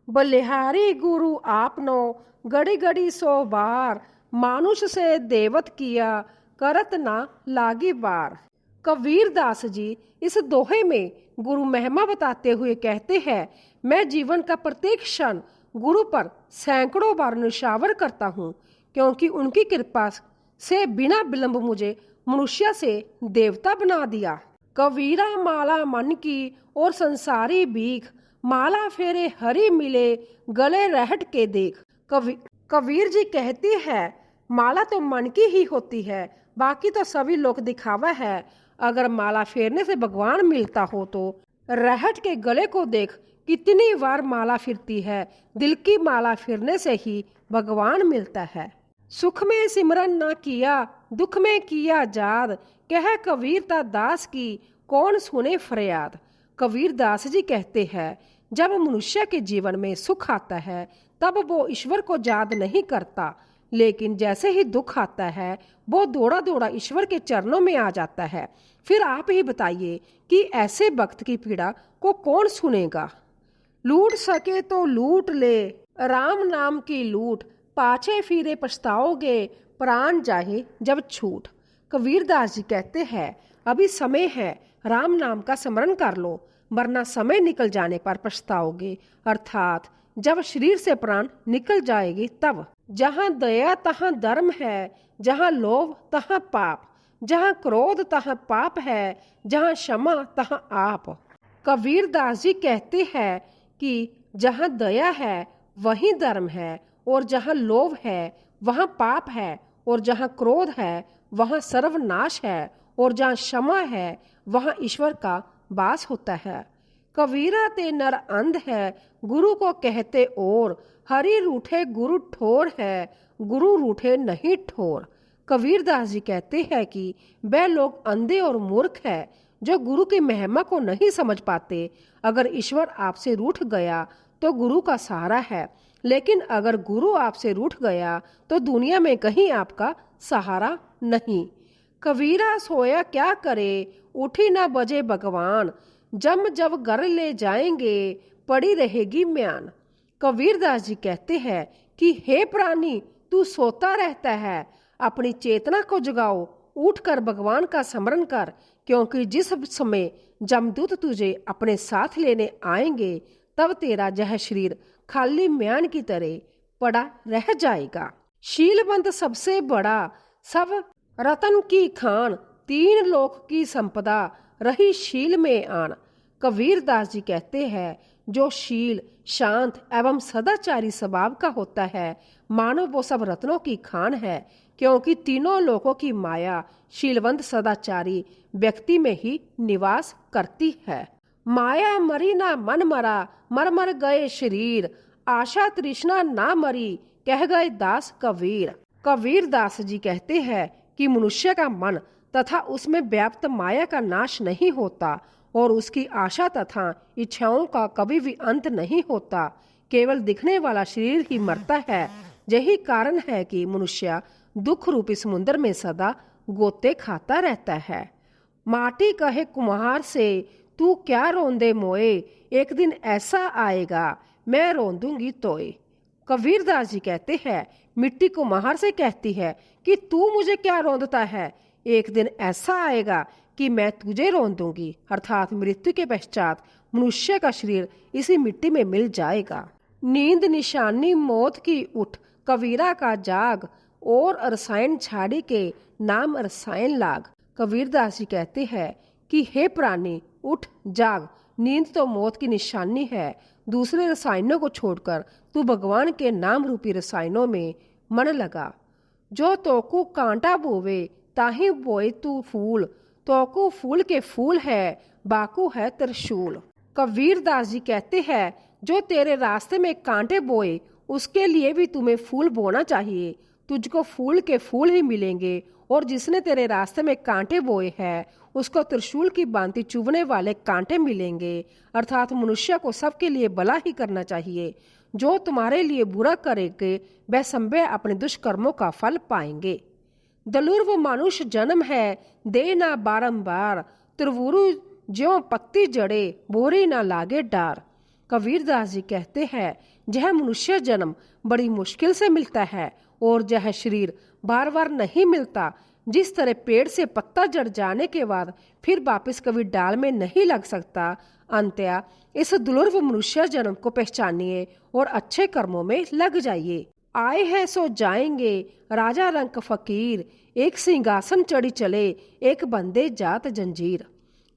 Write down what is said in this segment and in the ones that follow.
बलिहारी गुरु आपनो गड़ी गड़ी सो बार, मानुष से देवत किया करत ना लागी बार। कबीर दास जी इस दोहे में गुरु महिमा बताते हुए कहते हैं, मैं जीवन का प्रत्येक क्षण गुरु पर सैकड़ों बार निशावर करता हूँ, क्योंकि उनकी कृपा से बिना विलंब मुझे मनुष्य से देवता बना दिया। कबीरा माला मन की और संसारी भीख, माला फेरे हरी मिले गले रहट के देख। कबीर जी कहती है, माला तो मन की ही होती है, बाकी तो सभी लोग दिखावा है। अगर माला फेरने से भगवान मिलता हो तो रहट के गले को देख, कितनी बार माला फिरती है। दिल की माला फिरने से ही भगवान मिलता है। सुख में सिमरन न किया, दुख में किया जाद, कह कबीरता दास की कौन सुने फरियाद। कबीर दास जी कहते हैं, जब मनुष्य के जीवन में सुख आता है तब वो ईश्वर को याद नहीं करता, लेकिन जैसे ही दुख आता है वो दौड़ा दौड़ा ईश्वर के चरणों में आ जाता है। फिर आप ही बताइए कि ऐसे भक्त की पीड़ा को कौन सुनेगा। लूट सके तो लूट ले, राम नाम की लूट, पाछे फिरे पछताओगे, प्राण जाहे जब छूट। कबीर दास जी कहते हैं, अभी समय है, राम नाम का स्मरण कर लो, वरना समय निकल जाने पर पछताओगे। अर्थात जब शरीर से प्राण निकल जाएगी तब। जहाँ दया तहाँ धर्म है, जहाँ लोभ तहाँ पाप, जहाँ क्रोध तहाँ पाप है, जहाँ क्षमा तहाँ आप। कबीर दास जी कहते हैं कि जहाँ दया है वहीं धर्म है, और जहाँ लोभ है वहाँ पाप है, और जहाँ क्रोध है वहाँ सर्वनाश है, और जहाँ क्षमा है वहाँ ईश्वर का वास होता है। कबीरा ते नर अंध है, गुरु को कहते और, हरि रूठे गुरु ठोर है, गुरु रूठे नहीं ठोर। कबीर दास जी कहते हैं कि वह लोग अंधे और मूर्ख है जो गुरु की महिमा को नहीं समझ पाते। अगर ईश्वर आपसे रूठ गया तो गुरु का सहारा है, लेकिन अगर गुरु आपसे रूठ गया तो दुनिया में कहीं आपका सहारा नहीं। कबीरा सोया क्या करे, उठी ना बजे भगवान, जब जब घर ले जाएंगे पड़ी रहेगी म्यान। कबीर दास जी कहते हैं कि हे प्राणी, तू सोता रहता है, अपनी चेतना को जगाओ, उठकर भगवान का स्मरण कर, क्योंकि जिस समय जमदूत तुझे अपने साथ लेने आएंगे तब तेरा यह शरीर खाली म्यान की तरह पड़ा रह जाएगा। शीलवंत सबसे बड़ा, सब रतन की खान, तीन लोक की संपदा रही शील में आन। कबीर दास जी कहते हैं, जो शील, शांत एवं सदाचारी स्वभाव का होता है, मानो वो सब रत्नों की खान है, क्योंकि तीनों लोकों की माया शीलवंत सदाचारी व्यक्ति में ही निवास करती है। माया मरी ना मन मरा, मर मर गए शरीर, आशा तृष्णा ना मरी, कह गए दास कबीर। कबीर दास जी कहते हैं कि मनुष्य का मन तथा उसमें व्याप्त माया का नाश नहीं होता, और उसकी आशा तथा इच्छाओं का कभी भी अंत नहीं होता। केवल दिखने वाला शरीर ही मरता है। यही कारण है कि मनुष्य दुख रूपी समुद्र में सदा गोते खाता रहता है। माटी कहे कुम्हार से, तू क्या रोंदे मोए, एक दिन ऐसा आएगा मैं रोंदूंगी तोए। कबीर दास जी कहते हैं, मिट्टी कुम्हार से कहती है कि तू मुझे क्या रोंदता है, एक दिन ऐसा आएगा कि मैं तुझे रोंदूंगी। अर्थात मृत्यु के पश्चात मनुष्य का शरीर इसी मिट्टी में मिल जाएगा। नींद निशानी मौत की उठ, कबीरा का जाग, और रसायन छाड़ी के नाम रसायन लाग। कबीर दास जी कहते हैं कि हे प्राणी, उठ जाग, नींद तो मौत की निशानी है। दूसरे रसायनों को छोड़कर तू भगवान के नाम रूपी रसायनों में मन लगा। जो तोकू कांटा बोवे ताही बोए तू फूल, तोकू फूल के फूल है, बाकू है त्रिशूल। कबीर दास जी कहते हैं, जो तेरे रास्ते में कांटे बोए उसके लिए भी तुम्हें फूल बोना चाहिए, तुझको फूल के फूल ही मिलेंगे, और जिसने तेरे रास्ते में कांटे बोए हैं उसको त्रिशूल की भांति चुभने वाले कांटे मिलेंगे। अर्थात मनुष्य को सबके लिए भला ही करना चाहिए। जो तुम्हारे लिए बुरा करेंगे वह संभव अपने दुष्कर्मों का फल पाएंगे। दलुर्व मानुष जन्म है, दे ना बारंबार, त्रिवुरु ज्यों पत्ती जड़े, बोरी ना लागे डार। कबीरदास जी कहते हैं, यह मनुष्य जन्म बड़ी मुश्किल से मिलता है और यह शरीर बार बार नहीं मिलता। जिस तरह पेड़ से पत्ता जड़ जाने के बाद फिर वापस कभी डाल में नहीं लग सकता, अंततः इस दुर्लभ मनुष्य जन्म को पहचानिए और अच्छे कर्मों में लग जाइए। आए हैं सो जाएंगे, राजा रंक फकीर, एक सिंहासन चढ़ी चले, एक बंदे जात जंजीर।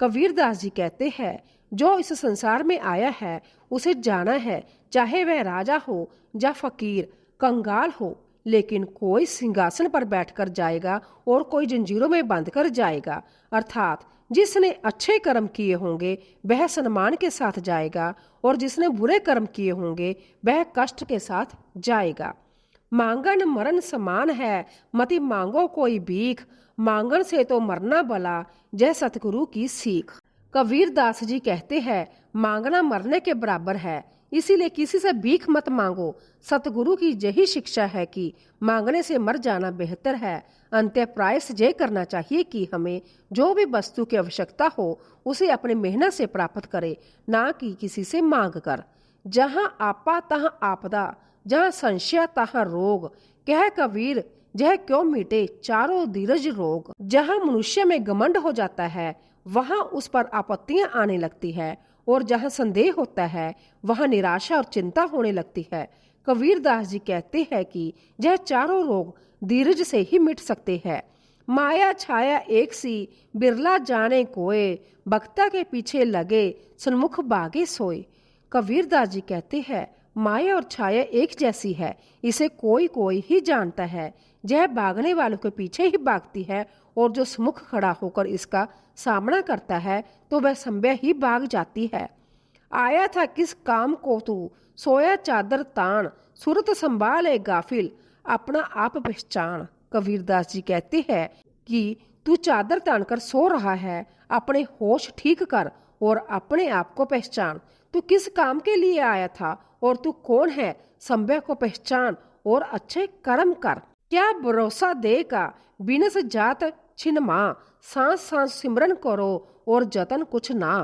कबीरदास जी कहते हैं, जो इस संसार में आया है उसे जाना है, चाहे वह राजा हो या फकीर, कंगाल हो, लेकिन कोई सिंहासन पर बैठकर जाएगा और कोई जंजीरों में बंद कर जाएगा। अर्थात जिसने अच्छे कर्म किए होंगे वह सम्मान के साथ जाएगा और जिसने बुरे कर्म किए होंगे वह कष्ट के साथ जाएगा। मांगन मरण समान है, मति मांगो कोई भीख, मांगन से तो मरना भला, जय सतगुरु की सीख। कबीरदास जी कहते हैं, मांगना मरने के बराबर है, इसीलिए किसी से भीख मत मांगो। सतगुरु की यही शिक्षा है कि मांगने से मर जाना बेहतर है। अंत्य प्रायस ये करना चाहिए कि हमें जो भी वस्तु की आवश्यकता हो उसे अपनी मेहनत से प्राप्त करे, ना कि किसी से मांग कर। जहाँ आपा तहाँ आपदा, जहाँ संशय तहाँ रोग, कह कबीर यह क्यों मिटे चारों धीरज रोग। जहाँ मनुष्य में घमंड हो जाता है वहाँ उस पर आपत्तियां आने लगती है, और जहाँ संदेह होता है वहाँ निराशा और चिंता होने लगती है। कबीरदास जी कहते हैं कि यह चारों रोग धीरज से ही मिट सकते हैं। माया छाया एक सी, बिरला जाने कोय, बख्ता के पीछे लगे, सन्मुख भागे सोए। कबीरदास जी कहते हैं, माया और छाया एक जैसी है, इसे कोई कोई ही जानता है। यह भागने वालों के पीछे ही भागती है, और जो सम्मुख खड़ा होकर इसका सामना करता है तो वह संभय ही भाग जाती है। आया था किस काम को तू, सोया चादर तान, सूरत संभाले गाफिल, अपना आप पहचान। कबीरदास जी कहते हैं कि तू चादर तानकर सो रहा है, अपने होश ठीक कर और अपने आप को पहचान। तू किस काम के लिए आया था और तू कौन है, संभय को पहचान और अच्छे कर्म कर। क्या भरोसा देगा बिनस जात छिनमा, सांस सांस सिमरन करो और जतन कुछ ना।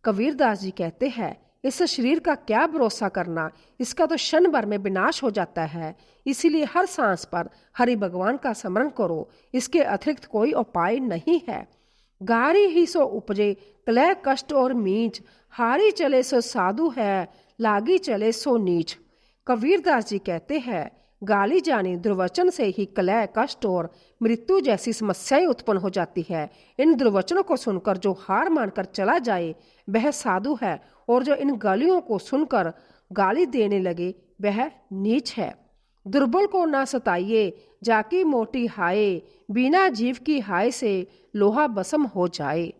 कबीरदास जी कहते हैं, इस शरीर का क्या भरोसा करना, इसका तो क्षण भर में विनाश हो जाता है। इसीलिए हर सांस पर हरि भगवान का स्मरण करो, इसके अतिरिक्त कोई उपाय नहीं है। गारी ही सो उपजे क्लय कष्ट और मीच, हारी चले सो साधु है, लागी चले सो नीच। कबीरदास जी कहते हैं, गाली जानी दुर्वचन से ही कलह कष्ट और मृत्यु जैसी समस्याएं उत्पन्न हो जाती है। इन दुर्वचनों को सुनकर जो हार मानकर चला जाए वह साधु है, और जो इन गालियों को सुनकर गाली देने लगे वह नीच है। दुर्बल को ना सताइए, जाकी मोटी हाय, बिना जीव की हाय से लोहा बसम हो जाए।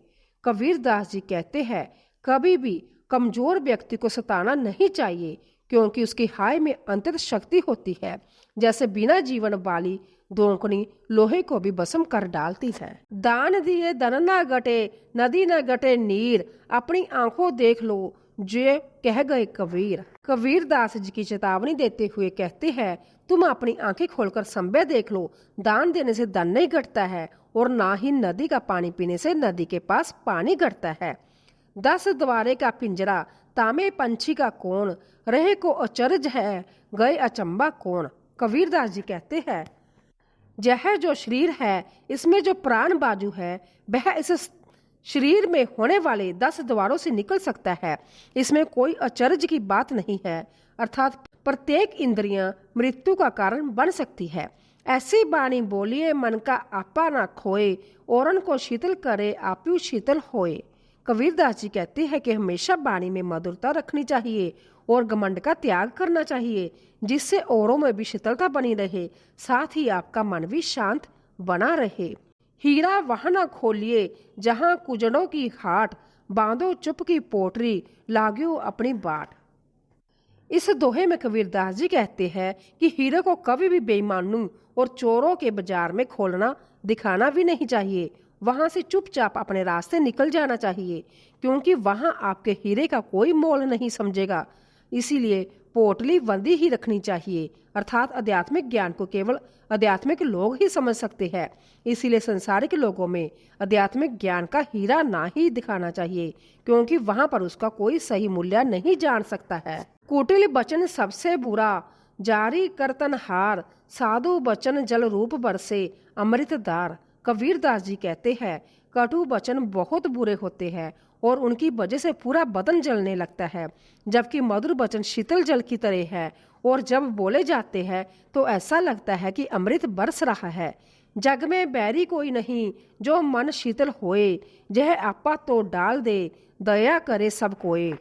कबीरदास जी कहते हैं, कभी भी कमजोर व्यक्ति को सताना नहीं चाहिए, क्योंकि उसकी हाय में अंतत शक्ति होती है, जैसे बिना जीवन वाली दोंकनी लोहे को भी भस्म कर डालती है। दान दिए धन न घटे, नदी न घटे नीर, अपनी आंखों देख लो जे कह गए कबीर। कबीरदास जी की चेतावनी देते हुए कहते हैं, तुम अपनी आंखें खोलकर संभय देख लो, दान देने से धन नहीं घटता है और ना ही नदी का पानी पीने से नदी के पास पानी घटता है। 10 द्वारे का पिंजरा, तामे पंछी का कोण, रहे को अचरज है, गए अचंबा कौन। कबीरदास जी कहते हैं, यह जो शरीर है इसमें जो प्राण बाजू है वह इस शरीर में होने वाले 10 द्वारों से निकल सकता है, इसमें कोई अचरज की बात नहीं है। अर्थात प्रत्येक इंद्रियां मृत्यु का कारण बन सकती है। ऐसी बाणी बोलिए मन का आपा ना खोए, औरन को शीतल करे आपू शीतल होए। कबीरदास जी कहते हैं कि हमेशा वाणी में मधुरता रखनी चाहिए और घमंड का त्याग करना चाहिए, जिससे औरों में भी शीतलता बनी रहे, साथ ही आपका मन भी शांत बना रहे। हीरा वहां न खोलिए जहां कुजड़ों की हाट, बांधो चुप की पोटरी, लाग्यो अपनी बाट। इस दोहे में कबीरदास जी कहते हैं कि हीरे को कभी भी बेईमानों और चोरों के बाजार में खोलना दिखाना भी नहीं चाहिए, वहां से चुपचाप अपने रास्ते निकल जाना चाहिए, क्योंकि वहां आपके हीरे का कोई मोल नहीं समझेगा। इसीलिए पोटली बंदी ही रखनी चाहिए, अर्थात आध्यात्मिक ज्ञान को केवल आध्यात्मिक लोग ही समझ सकते हैं। इसीलिए संसारिक लोगों में आध्यात्मिक ज्ञान का हीरा ना ही दिखाना चाहिए, क्योंकि वहां पर उसका कोई सही मूल्य नहीं जान सकता है। कुटिल वचन सबसे बुरा, जारी करतनहार, साधु वचन जल रूप बरसे अमृतधार। कबीरदास जी कहते हैं, कटु वचन बहुत बुरे होते हैं और उनकी वजह से पूरा बदन जलने लगता है, जबकि मधुर वचन शीतल जल की तरह है और जब बोले जाते हैं तो ऐसा लगता है कि अमृत बरस रहा है। जग में बैरी कोई नहीं, जो मन शीतल होए, यह आपा तो डाल दे, दया करे सब कोए।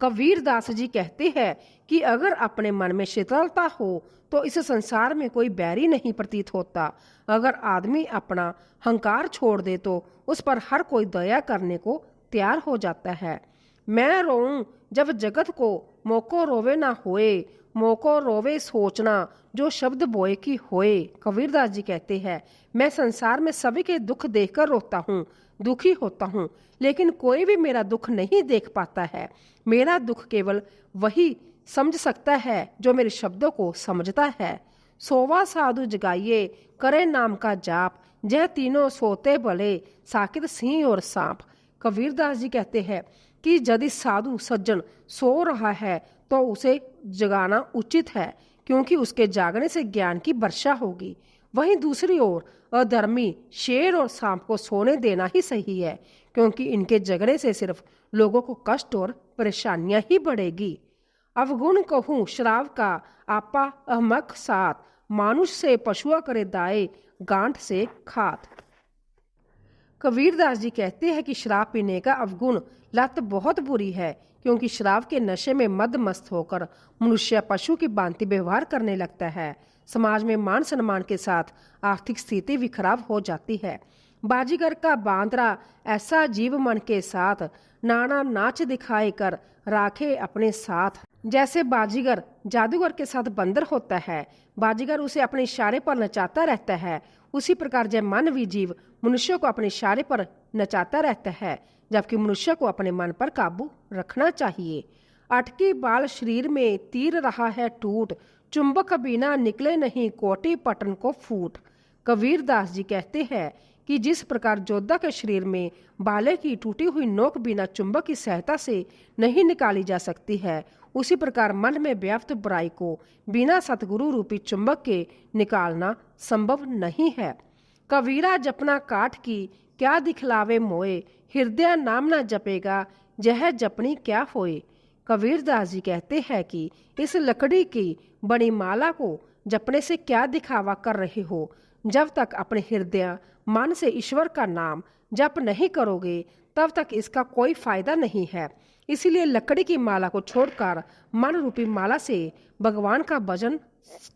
कबीरदास जी कहते हैं कि अगर अपने मन में शीतलता हो तो इस संसार में कोई बैरी नहीं प्रतीत होता। अगर आदमी अपना हंकार छोड़ दे तो उस पर हर कोई दया करने को तैयार हो जाता है। मैं रोऊं जब जगत को, मोको रोवे ना होए, मोको रोवे सोचना, जो शब्द बोए की होए। कबीरदास जी कहते हैं, मैं संसार में सभी के दुख देखकर रोता हूँ, दुखी होता हूँ, लेकिन कोई भी मेरा दुख नहीं देख पाता है। मेरा दुख केवल वही समझ सकता है जो मेरे शब्दों को समझता है। सोवा साधु जगाइए, करे नाम का जाप, जह तीनों सोते भले, साकित सिंह और सांप। कबीरदास जी कहते हैं कि यदि साधु सज्जन सो रहा है तो उसे जगाना उचित है, क्योंकि उसके जागने से ज्ञान की वर्षा होगी। वहीं दूसरी ओर अधर्मी शेर और सांप को सोने देना ही सही है, क्योंकि इनके जगने से सिर्फ लोगों को कष्ट और परेशानियां ही बढ़ेगी। अवगुण कहूँ श्राव का, आपा अहमक साथ, मानुष से पशुआ करे दाए, गांठ से खात। कबीरदास जी कहते हैं कि शराब पीने का अवगुण लत बहुत बुरी है, क्योंकि शराब के नशे में मदमस्त होकर मनुष्य पशु की भांति व्यवहार करने लगता है। समाज में मान सम्मान के साथ आर्थिक स्थिति भी खराब हो जाती है। बाजीगर का बांदरा ऐसा जीव मन के साथ, नाना नाच दिखाए कर राखे अपने साथ। जैसे बाजीगर जादूगर के साथ बंदर होता है, बाजीगर उसे अपने इशारे पर नचाता रहता है, उसी प्रकार जब मानवीय जीव मनुष्य को अपने इशारे पर नचाता रहता है, जबकि मनुष्य को अपने मन पर काबू रखना चाहिए। अटकी बाल शरीर में तीर रहा है टूट, चुंबक बिना निकले नहीं कोटि पटन को फूट। कबीरदास जी कहते हैं कि जिस प्रकार जोधा के शरीर में बाले की टूटी हुई नोक बिना चुंबक की सहायता से नहीं निकाली जा सकती है, उसी प्रकार मन में व्याप्त बुराई को बिना सतगुरु रूपी चुंबक के निकालना संभव नहीं है। कबीरा जपना काठ की, क्या दिखलावे मोए, हृदय नाम ना जपेगा, यह जपनी क्या होए। कबीरदास जी कहते हैं कि इस लकड़ी की बड़ी माला को जपने से क्या दिखावा कर रहे हो। जब तक अपने हृदय मन से ईश्वर का नाम जप नहीं करोगे तब तक इसका कोई फायदा नहीं है। इसीलिए लकड़ी की माला को छोड़कर मन रूपी माला से भगवान का भजन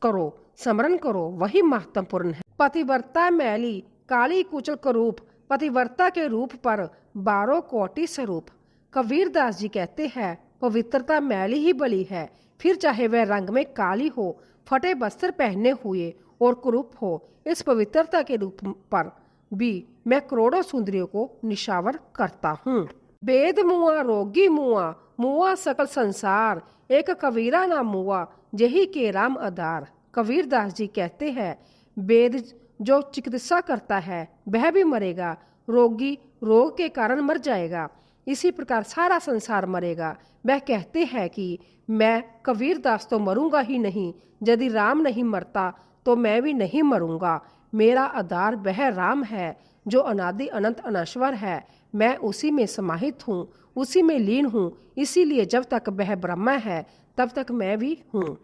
करो, स्मरण करो, वही महत्वपूर्ण है। पतिव्रता मैली काली कुचल करूप, पतिव्रता के रूप पर 12 कोटि स्वरूप। कबीरदास जी कहते हैं, पवित्रता मैली ही बली है, फिर चाहे वह रंग में काली हो, फटे वस्त्र पहने हुए और कुरूप हो। इस पवित्रता के रूप पर भी मैं करोड़ों सुंदरियों को निशावर करता हूँ। वेद मुआ रोगी मुआ, मुआ सकल संसार, एक कबीरा ना मुआ, यही के राम आधार। कबीरदास जी कहते हैं, वेद जो चिकित्सा करता है वह भी मरेगा, रोगी रोग के कारण मर जाएगा, इसी प्रकार सारा संसार मरेगा। वह कहते हैं कि मैं कबीरदास तो मरूंगा ही नहीं, यदि राम नहीं मरता तो मैं भी नहीं मरूंगा। मेरा आधार वह राम है जो अनादि अनंत अनश्वर है, मैं उसी में समाहित हूँ, उसी में लीन हूँ, इसीलिए जब तक वह ब्रह्म है तब तक मैं भी हूँ।